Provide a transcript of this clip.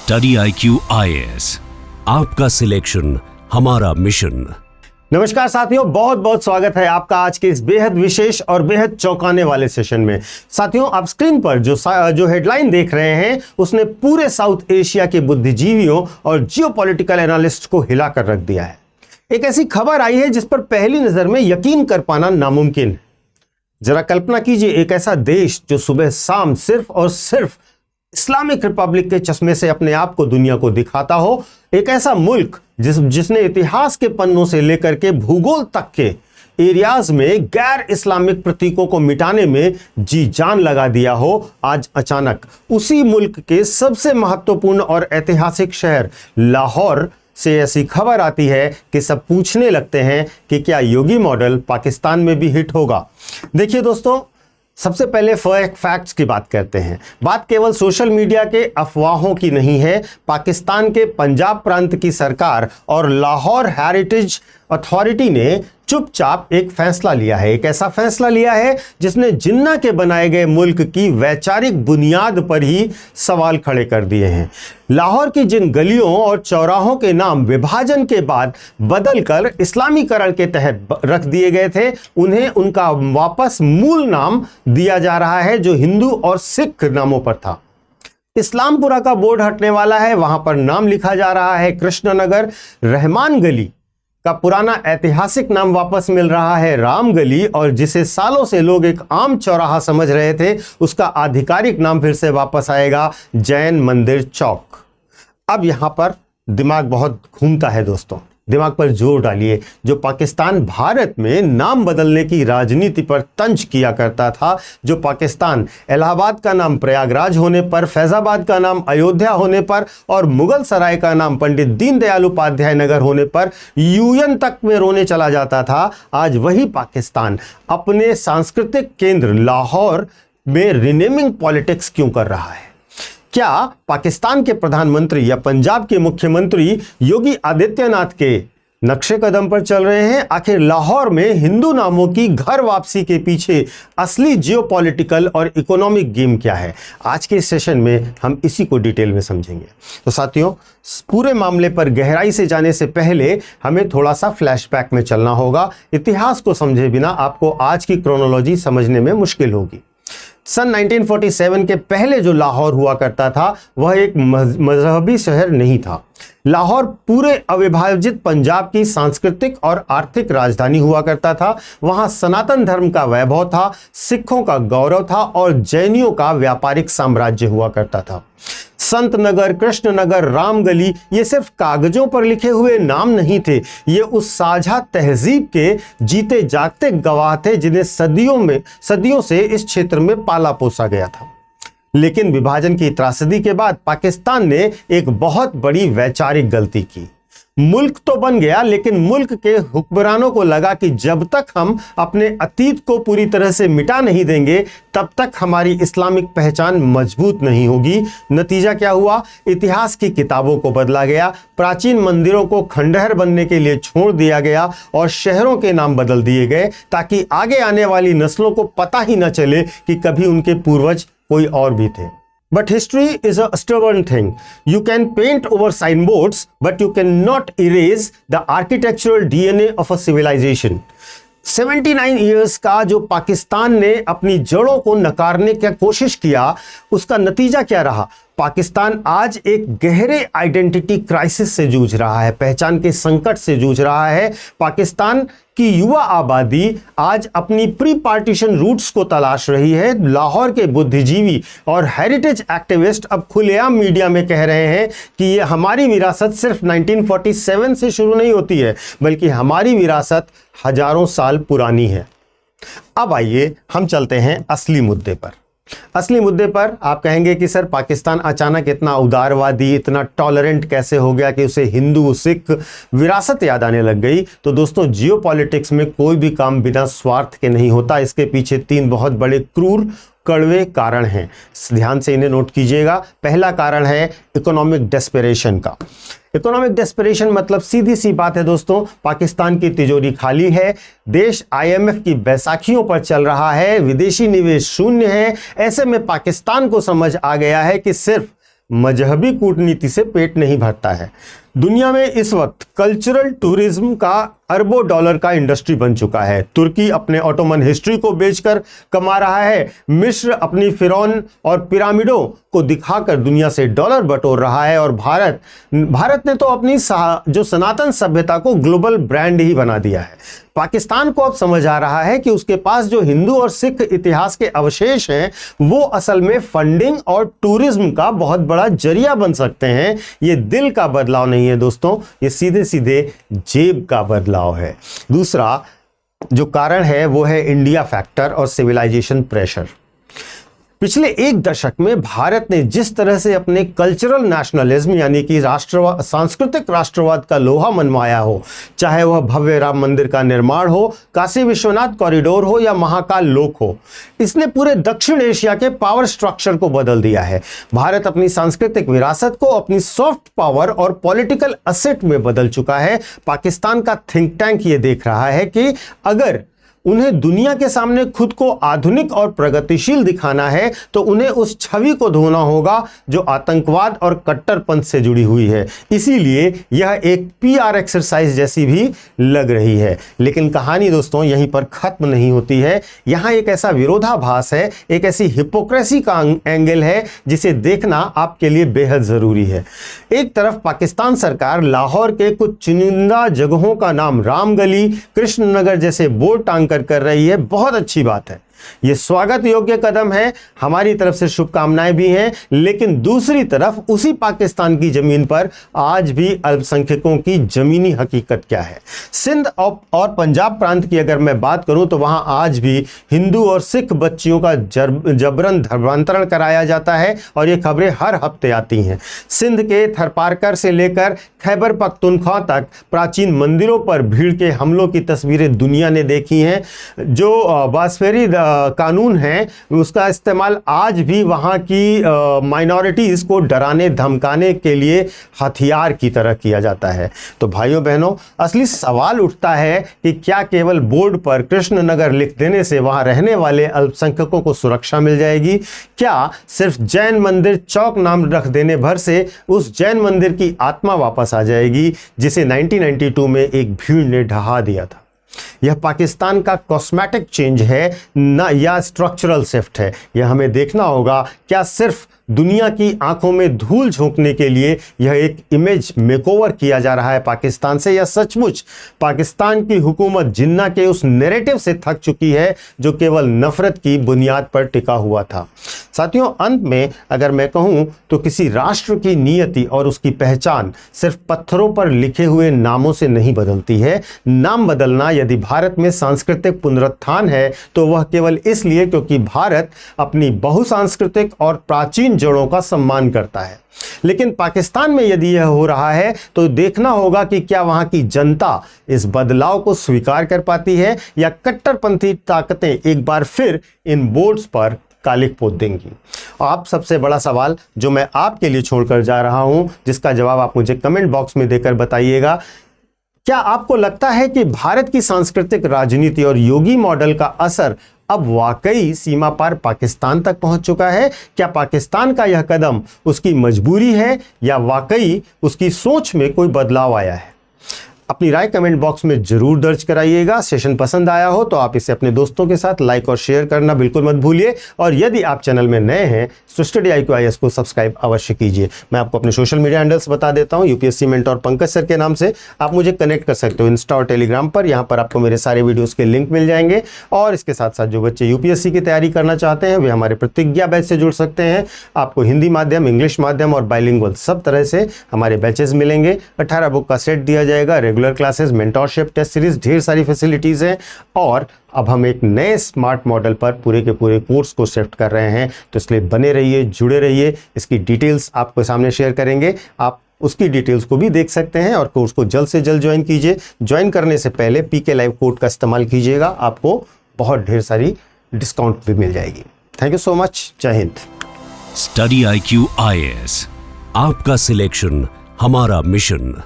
Study IQ IAS, आपका selection हमारा mission. नमस्कार साथियों, बहुत बहुत स्वागत है आपका आज के इस बेहद विशेष और बेहद चौंकाने वाले सेशन में। साथियों, आप स्क्रीन पर जो हेडलाइन देख रहे हैं उसने पूरे साउथ एशिया के बुद्धिजीवियों और जियोपॉलिटिकल एनालिस्ट को हिलाकर रख दिया है। एक ऐसी खबर आई है जिस पर पहली नजर में यकीन कर पाना नामुमकिन है। जरा कल्पना कीजिए, एक ऐसा देश जो सुबह शाम सिर्फ और सिर्फ इस्लामिक रिपब्लिक के चश्मे से अपने आप को दुनिया को दिखाता हो, एक ऐसा मुल्क जिसने इतिहास के पन्नों से लेकर के भूगोल तक के एरियाज में गैर इस्लामिक प्रतीकों को मिटाने में जी जान लगा दिया हो, आज अचानक उसी मुल्क के सबसे महत्वपूर्ण और ऐतिहासिक शहर लाहौर से ऐसी खबर आती है कि सब पूछने लगते हैं कि क्या योगी मॉडल पाकिस्तान में भी हिट होगा। देखिए दोस्तों, सबसे पहले फैक्ट्स की बात करते हैं। बात केवल सोशल मीडिया के अफवाहों की नहीं है। पाकिस्तान के पंजाब प्रांत की सरकार और लाहौर हेरिटेज अथॉरिटी ने चुपचाप एक फैसला लिया है। एक ऐसा फैसला लिया है जिसने जिन्ना के बनाए गए मुल्क की वैचारिक बुनियाद पर ही सवाल खड़े कर दिए हैं। लाहौर की जिन गलियों और चौराहों के नाम विभाजन के बाद बदलकर इस्लामीकरण के तहत रख दिए गए थे, उन्हें उनका वापस मूल नाम दिया जा रहा है जो हिंदू और सिख नामों पर था। इस्लामपुरा का बोर्ड हटने वाला है, वहां पर नाम लिखा जा रहा है कृष्णनगर। रहमान गली का पुराना ऐतिहासिक नाम वापस मिल रहा है राम गली, और जिसे सालों से लोग एक आम चौराहा समझ रहे थे, उसका आधिकारिक नाम फिर से वापस आएगा जैन मंदिर चौक। अब यहां पर दिमाग बहुत घूमता है दोस्तों, दिमाग पर जोर डालिए। जो पाकिस्तान भारत में नाम बदलने की राजनीति पर तंज किया करता था, जो पाकिस्तान इलाहाबाद का नाम प्रयागराज होने पर, फैजाबाद का नाम अयोध्या होने पर और मुगल सराय का नाम पंडित दीनदयाल उपाध्याय नगर होने पर यूएन तक में रोने चला जाता था, आज वही पाकिस्तान अपने सांस्कृतिक केंद्र लाहौर में रिनेमिंग पॉलिटिक्स क्यों कर रहा है? क्या पाकिस्तान के प्रधानमंत्री या पंजाब के मुख्यमंत्री योगी आदित्यनाथ के नक्शे कदम पर चल रहे हैं? आखिर लाहौर में हिंदू नामों की घर वापसी के पीछे असली जियोपॉलिटिकल और इकोनॉमिक गेम क्या है? आज के सेशन में हम इसी को डिटेल में समझेंगे। तो साथियों, पूरे मामले पर गहराई से जाने से पहले हमें थोड़ा सा फ्लैशबैक में चलना होगा। इतिहास को समझे बिना आपको आज की क्रोनोलॉजी समझने में मुश्किल होगी। सन 1947 के पहले जो लाहौर हुआ करता था वह एक मजहबी शहर नहीं था। लाहौर पूरे अविभाजित पंजाब की सांस्कृतिक और आर्थिक राजधानी हुआ करता था। वहां सनातन धर्म का वैभव था, सिखों का गौरव था और जैनियों का व्यापारिक साम्राज्य हुआ करता था। संत नगर, कृष्ण नगर, रामगली ये सिर्फ कागजों पर लिखे हुए नाम नहीं थे, ये उस साझा तहजीब के जीते जागते गवाह थे जिन्हें सदियों से इस क्षेत्र में पाला पोसा गया था। लेकिन विभाजन की त्रासदी के बाद पाकिस्तान ने एक बहुत बड़ी वैचारिक गलती की। मुल्क तो बन गया, लेकिन मुल्क के हुक्मरानों को लगा कि जब तक हम अपने अतीत को पूरी तरह से मिटा नहीं देंगे तब तक हमारी इस्लामिक पहचान मजबूत नहीं होगी। नतीजा क्या हुआ? इतिहास की किताबों को बदला गया, प्राचीन मंदिरों को खंडहर बनने के लिए छोड़ दिया गया और शहरों के नाम बदल दिए गए ताकि आगे आने वाली नस्लों को पता ही न चले कि कभी उनके पूर्वज कोई और भी थे। But history is a stubborn thing. You can paint over signboards, but you cannot erase the architectural DNA of a civilization. 79 years का जो पाकिस्तान ने अपनी जड़ों को नकारने की कोशिश किया, उसका नतीजा क्या रहा? पाकिस्तान आज एक गहरे आइडेंटिटी क्राइसिस से जूझ रहा है, पहचान के संकट से जूझ रहा है। पाकिस्तान की युवा आबादी आज अपनी प्री पार्टीशन रूट्स को तलाश रही है। लाहौर के बुद्धिजीवी और हेरिटेज एक्टिविस्ट अब खुलेआम मीडिया में कह रहे हैं कि ये हमारी विरासत सिर्फ 1947 से शुरू नहीं होती है, बल्कि हमारी विरासत हजारों साल पुरानी है। अब आइए हम चलते हैं असली मुद्दे पर। असली मुद्दे पर आप कहेंगे कि सर पाकिस्तान अचानक इतना उदारवादी, इतना टॉलरेंट कैसे हो गया कि उसे हिंदू सिख विरासत याद आने लग गई? तो दोस्तों, जियोपॉलिटिक्स में कोई भी काम बिना स्वार्थ के नहीं होता। इसके पीछे 3 बहुत बड़े क्रूर कड़वे कारण हैं, ध्यान से इन्हें नोट कीजिएगा। पहला कारण है इकोनॉमिक डेस्परेशन का। इकोनॉमिक डेस्परेशन मतलब सीधी सी बात है दोस्तों, पाकिस्तान की तिजोरी खाली है, देश IMF की बैसाखियों पर चल रहा है, विदेशी निवेश शून्य है। ऐसे में पाकिस्तान को समझ आ गया है कि सिर्फ मजहबी कूटनीति से पेट नहीं भरता है। दुनिया में इस वक्त कल्चरल टूरिज्म का अरबों डॉलर का इंडस्ट्री बन चुका है। तुर्की अपने ऑटोमन हिस्ट्री को बेचकर कमा रहा है। मिस्र अपनी फिरौन और पिरामिडों को दिखाकर दुनिया से डॉलर बटोर रहा है। और भारत ने तो अपनी जो सनातन सभ्यता को ग्लोबल ब्रांड ही बना दिया है। पाकिस्तान को अब समझ आ रहा है कि उसके पास जो हिंदू और सिख इतिहास के अवशेष हैं वो असल में फंडिंग और टूरिज्म का बहुत बड़ा जरिया बन सकते हैं। ये दिल का बदलाव नहीं है दोस्तों, ये सीधे सीधे जेब का बदलाव है। दूसरा जो कारण है वो है इंडिया फैक्टर और सिविलाइजेशन प्रेशर। पिछले एक दशक में भारत ने जिस तरह से अपने कल्चरल नेशनलिज्म यानी कि सांस्कृतिक राष्ट्रवाद का लोहा मनवाया हो, चाहे वह भव्य राम मंदिर का निर्माण हो, काशी विश्वनाथ कॉरिडोर हो या महाकाल लोक हो, इसने पूरे दक्षिण एशिया के पावर स्ट्रक्चर को बदल दिया है। भारत अपनी सांस्कृतिक विरासत को अपनी सॉफ्ट पावर और पॉलिटिकल असेट में बदल चुका है। पाकिस्तान का थिंक टैंक ये देख रहा है कि अगर उन्हें दुनिया के सामने खुद को आधुनिक और प्रगतिशील दिखाना है तो उन्हें उस छवि को धोना होगा जो आतंकवाद और कट्टरपंथ से जुड़ी हुई है। इसीलिए यह एक पीआर एक्सरसाइज जैसी भी लग रही है। लेकिन कहानी दोस्तों यहीं पर खत्म नहीं होती है। यहाँ एक ऐसा विरोधाभास है, एक ऐसी हिपोक्रेसी का एंगल है जिसे देखना आपके लिए बेहद जरूरी है। एक तरफ पाकिस्तान सरकार लाहौर के कुछ चुनिंदा जगहों का नाम रामगली, कृष्णनगर जैसे बोर्ड टांग कर रही है। बहुत अच्छी बात है, यह स्वागत योग्य कदम है, हमारी तरफ से शुभकामनाएं भी हैं। लेकिन दूसरी तरफ उसी पाकिस्तान की जमीन पर आज भी अल्पसंख्यकों की जमीनी हकीकत क्या है। सिंध और पंजाब प्रांत की अगर मैं बात करूं तो वहां आज भी हिंदू और सिख बच्चियों का जबरन धर्मांतरण कराया जाता है और ये खबरें हर हफ्ते आती हैं। सिंध के थरपारकर से लेकर खैबर पख्तूनख्वा तक प्राचीन मंदिरों पर भीड़ के हमलों की तस्वीरें दुनिया ने देखी हैं। जो बासफेरी कानून है उसका इस्तेमाल आज भी वहाँ की माइनॉरिटीज को डराने धमकाने के लिए हथियार की तरह किया जाता है। तो भाइयों बहनों, असली सवाल उठता है कि क्या केवल बोर्ड पर कृष्णनगर लिख देने से वहाँ रहने वाले अल्पसंख्यकों को सुरक्षा मिल जाएगी? क्या सिर्फ जैन मंदिर चौक नाम रख देने भर से उस जैन मंदिर की आत्मा वापस आ जाएगी जिसे 1992 में एक भीड़ ने ढहा दिया था? यह पाकिस्तान का कॉस्मेटिक चेंज है ना या स्ट्रक्चरल शिफ्ट है? यह हमें देखना होगा। क्या सिर्फ दुनिया की आंखों में धूल झोंकने के लिए यह एक इमेज मेकओवर किया जा रहा है पाकिस्तान से, या सचमुच पाकिस्तान की हुकूमत जिन्ना के उस नैरेटिव से थक चुकी है जो केवल नफरत की बुनियाद पर टिका हुआ था? साथियों, अंत में अगर मैं कहूं तो किसी राष्ट्र की नियति और उसकी पहचान सिर्फ पत्थरों पर लिखे हुए नामों से नहीं बदलती है। नाम बदलना यदि भारत में सांस्कृतिक पुनरुत्थान है तो वह केवल इसलिए क्योंकि भारत अपनी बहुसांस्कृतिक और प्राचीन जड़ों का सम्मान करता है। लेकिन पाकिस्तान में यदि यह हो रहा है तो देखना होगा कि क्या वहां की जनता इस बदलाव को स्वीकार कर पाती है या कट्टरपंथी ताकतें एक बार फिर इन बोर्ड्स पर कालिक पोत देंगी। आप सबसे बड़ा सवाल जो मैं आपके लिए छोड़कर जा रहा हूं, जिसका जवाब आप मुझे कमेंट बॉक्स में देकर बताइएगा। क्या आपको लगता है कि भारत की सांस्कृतिक राजनीति और योगी मॉडल का असर अब वाकई सीमा पार पाकिस्तान तक पहुंच चुका है? क्या पाकिस्तान का यह कदम उसकी मजबूरी है या वाकई उसकी सोच में कोई बदलाव आया है? अपनी राय कमेंट बॉक्स में जरूर दर्ज कराइएगा। सेशन पसंद आया हो तो आप इसे अपने दोस्तों के साथ लाइक और शेयर करना बिल्कुल मत भूलिए। और यदि आप चैनल में नए हैं तो स्टडी IQIS को सब्सक्राइब अवश्य कीजिए। मैं आपको अपने सोशल मीडिया हैंडल्स बता देता हूं। UPSC मेंटोर पंकज सर के नाम से आप मुझे कनेक्ट कर सकते हो इंस्टा और टेलीग्राम पर। यहाँ पर आपको मेरे सारे वीडियोज़ के लिंक मिल जाएंगे। और इसके साथ साथ जो बच्चे UPSC की तैयारी करना चाहते हैं वे हमारे प्रतिज्ञा बैच से जुड़ सकते हैं। आपको हिंदी माध्यम, इंग्लिश माध्यम और बाइलिंगुअल सब तरह से हमारे बैचेस मिलेंगे। 18 बुक का सेट दिया जाएगा, regular classes, mentorship, test series, ढेर सारी फैसिलिटीज़ हैं। और अब हम एक नए स्मार्ट मॉडल पर पूरे के पूरे कोर्स को शिफ्ट कर रहे हैं। तो इसलिए बने रहिए, जुड़े रहिए। इसकी डिटेल्स आपको सामने शेयर करेंगे, आप उसकी डिटेल्स को भी देख सकते हैं। और कोर्स को जल्द से जल्द ज्वाइन कीजिए। ज्वाइन करने से पहले PK लाइव कोड का इस्तेमाल कीजिएगा, आपको बहुत ढेर सारी डिस्काउंट भी मिल जाएगी। Thank you so much. जय हिंद। स्टडी IQIS, आपका सिलेक्शन हमारा मिशन।